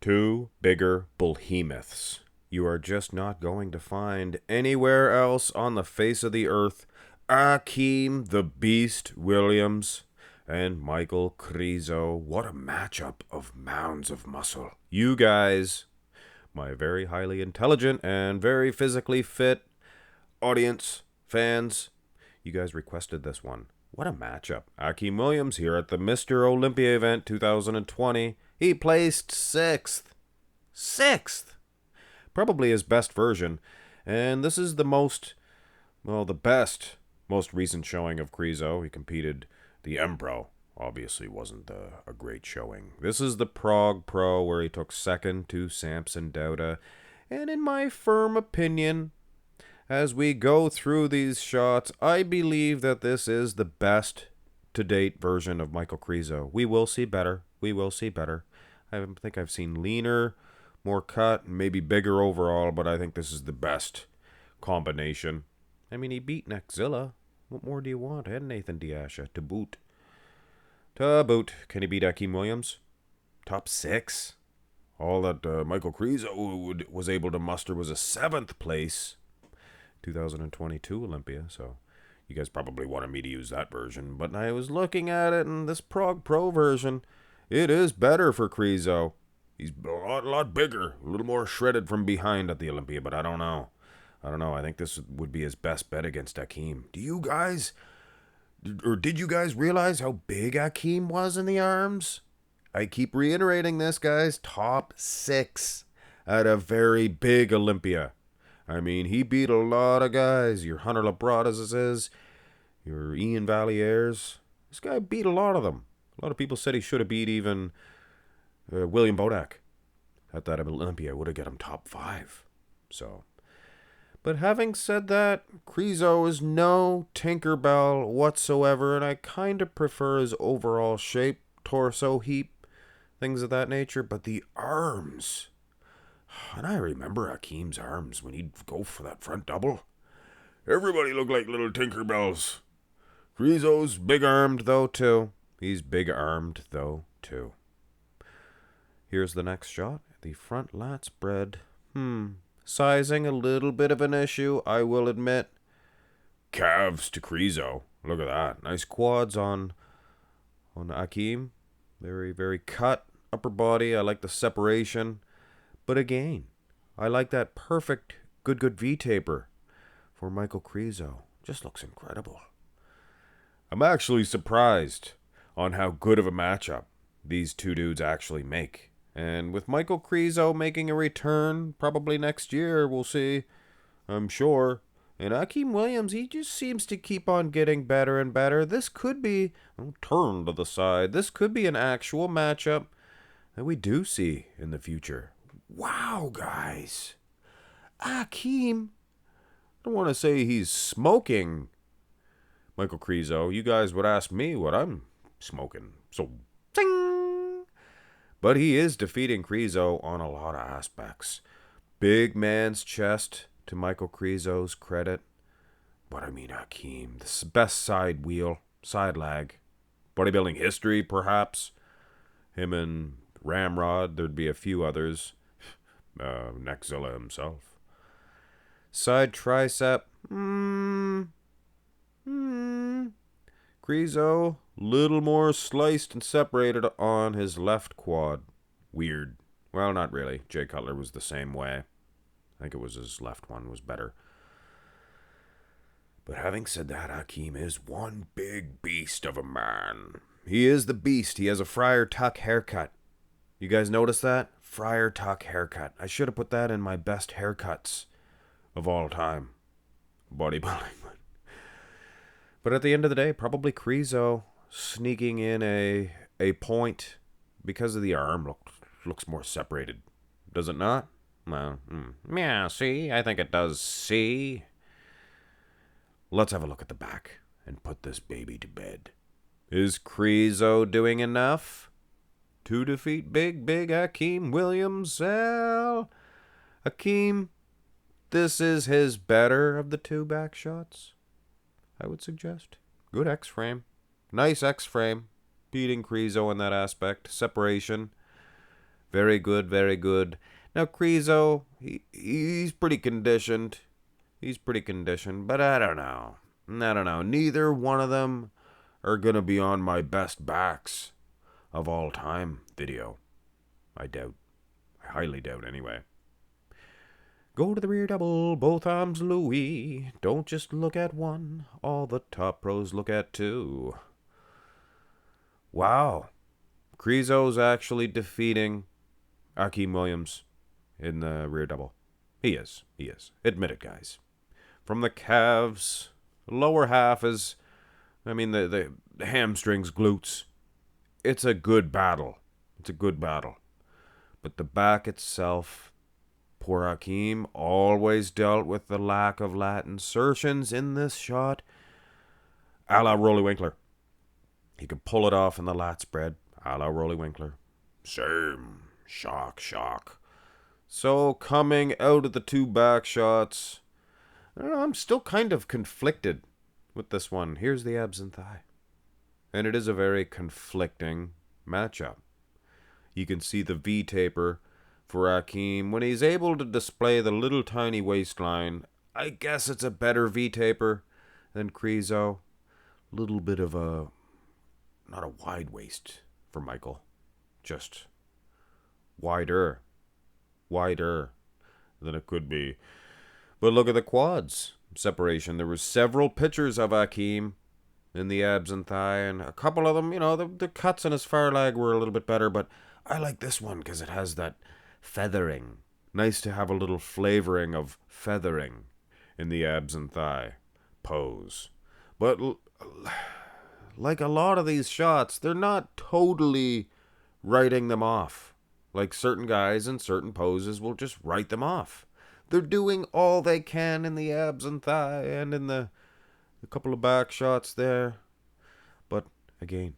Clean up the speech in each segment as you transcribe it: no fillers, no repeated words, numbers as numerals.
Two bigger behemoths you are just not going to find anywhere else on the face of the earth. Akim the Beast Williams and Michal Krizo. What a matchup of mounds of muscle. You guys, my very highly intelligent and very physically fit audience, fans, you guys requested this one. What a matchup. Akim Williams here at the Mr. Olympia event 2020. He placed sixth. Sixth! Probably his best version. And this is the best, most recent showing of Krizo. He competed the M-Pro. Obviously wasn't a great showing. This is the Prague Pro where he took second to Samson Dauda. And in my firm opinion, as we go through these shots, I believe that this is the best to date version of Michal Krizo. We will see better. We will see better. I think I've seen leaner, more cut, maybe bigger overall, but I think this is the best combination. I mean, he beat Nexzilla. What more do you want? And Nathan Diasha to boot. To boot. Can he beat Akim Williams? Top 6. All that Michal Krizo was able to muster was a 7th place. 2022 Olympia, so you guys probably wanted me to use that version, but I was looking at it, and this Prague Pro version, it is better for Krizo. He's a lot bigger, a little more shredded from behind at the Olympia, but I don't know. I think this would be his best bet against Akim. Did you guys realize how big Akim was in the arms? I keep reiterating this, guys. Top 6 at a very big Olympia. I mean, he beat a lot of guys. Your Hunter Labradas, your Ian Valliers. This guy beat a lot of them. A lot of people said he should have beat even William Bodak at that Olympia. Would have got him top 5. So, but having said that, Krizo is no Tinkerbell whatsoever, and I kind of prefer his overall shape, torso heap, things of that nature. But the arms... And I remember Akim's arms when he'd go for that front double. Everybody looked like little Tinkerbells. Krizo's big-armed, though, too. He's big-armed, though, too. Here's the next shot. The front lat spread. Sizing, a little bit of an issue, I will admit. Calves to Krizo. Look at that. Nice quads on Akim. Very, very cut. Upper body. I like the separation. But again, I like that perfect good V-taper for Michal Krizo. Just looks incredible. I'm actually surprised on how good of a matchup these two dudes actually make. And with Michal Krizo making a return, probably next year, we'll see, I'm sure. And Akim Williams, he just seems to keep on getting better and better. This could be, turn to the side, this could be an actual matchup that we do see in the future. Wow, guys. Akim, I don't want to say he's smoking Michal Krizo. You guys would ask me what I'm smoking. So, zing! But he is defeating Krizo on a lot of aspects. Big man's chest, to Michal Krizo's credit. But I mean, Akim, the best side lag. Bodybuilding history, perhaps. Him and Ramrod, there'd be a few others. Nexzilla himself. Side tricep. Krizo, little more sliced and separated on his left quad. Weird. Well, not really. Jay Cutler was the same way. I think it was his left one was better. But having said that, Akim is one big beast of a man. He is the beast. He has a Friar Tuck haircut. You guys notice that? Friar Tuck haircut. I should have put that in my best haircuts of all time. Bodybuilding. But at the end of the day, probably Krizo sneaking in a point because of the arm looks more separated. Does it not? Well, yeah, see? I think it does, see? Let's have a look at the back and put this baby to bed. Is Krizo doing enough to defeat big Akim Williams? Well, Akim, this is his better of the two back shots, I would suggest. Good X-frame. Nice X-frame. Beating Krizo in that aspect. Separation. Very good, very good. Now, Krizo, he's pretty conditioned. He's pretty conditioned, but I don't know. I don't know. Neither one of them are going to be on my best backs of all time video. I doubt. I highly doubt, anyway. Go to the rear double, both arms Louis. Don't just look at one. All the top pros look at two. Wow. Krizo's actually defeating Akim Williams in the rear double. He is. Admit it, guys. From the calves, lower half is, the hamstrings, glutes. It's a good battle. But the back itself, poor Akim always dealt with the lack of lat insertions in this shot. A la Rolly Winkler. He could pull it off in the lat spread. A la Rolly Winkler. Same. Shock. So coming out of the two back shots, I don't know, I'm still kind of conflicted with this one. Here's the abs and thigh. And it is a very conflicting matchup. You can see the V-taper for Akim. When he's able to display the little tiny waistline, I guess it's a better V-taper than Krizo. Little bit of a, not a wide waist for Michael, just wider than it could be. But look at the quads separation. There were several pictures of Akim in the abs and thigh, and a couple of them, the cuts in his far leg were a little bit better, but I like this one because it has that feathering. Nice to have a little flavoring of feathering in the abs and thigh pose. But like a lot of these shots, they're not totally writing them off. Like certain guys in certain poses will just write them off. They're doing all they can in the abs and thigh and in the couple of back shots there. But again,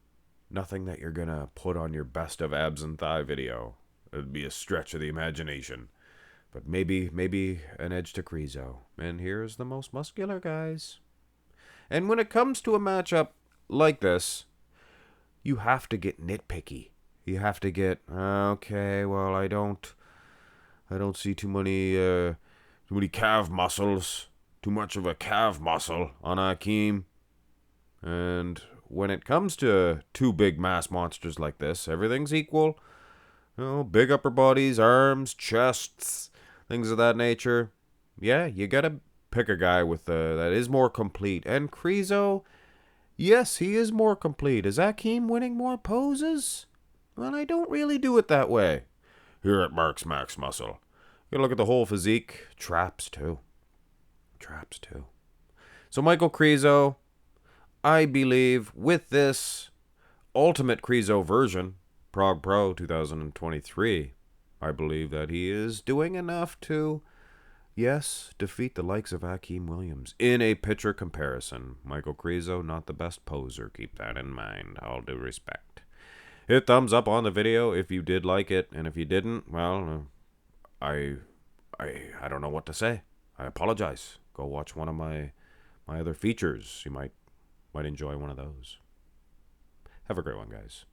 nothing that you're going to put on your best of abs and thigh video. It'd be a stretch of the imagination. But maybe an edge to Krizo. And here's the most muscular guys. And when it comes to a matchup like this, you have to get nitpicky. You have to get, okay, well, I don't see too many calf muscles, too much of a calf muscle on Akim. And when it comes to two big mass monsters like this, everything's equal. Big upper bodies, arms, chests, things of that nature. Yeah, you gotta pick a guy with that is more complete. And Krizo, yes, he is more complete. Is Akim winning more poses? Well, I don't really do it that way. Here at Mark's Max Muscle. You look at the whole physique. Traps too. So Michal Krizo, I believe with this Ultimate Krizo version, Prague Pro 2023, I believe that he is doing enough to, yes, defeat the likes of Akim Williams in a picture comparison. Michal Krizo, not the best poser. Keep that in mind. All due respect. Hit thumbs up on the video if you did like it, and if you didn't, well, I don't know what to say. I apologize. Go watch one of my other features. You might enjoy one of those. Have a great one, guys.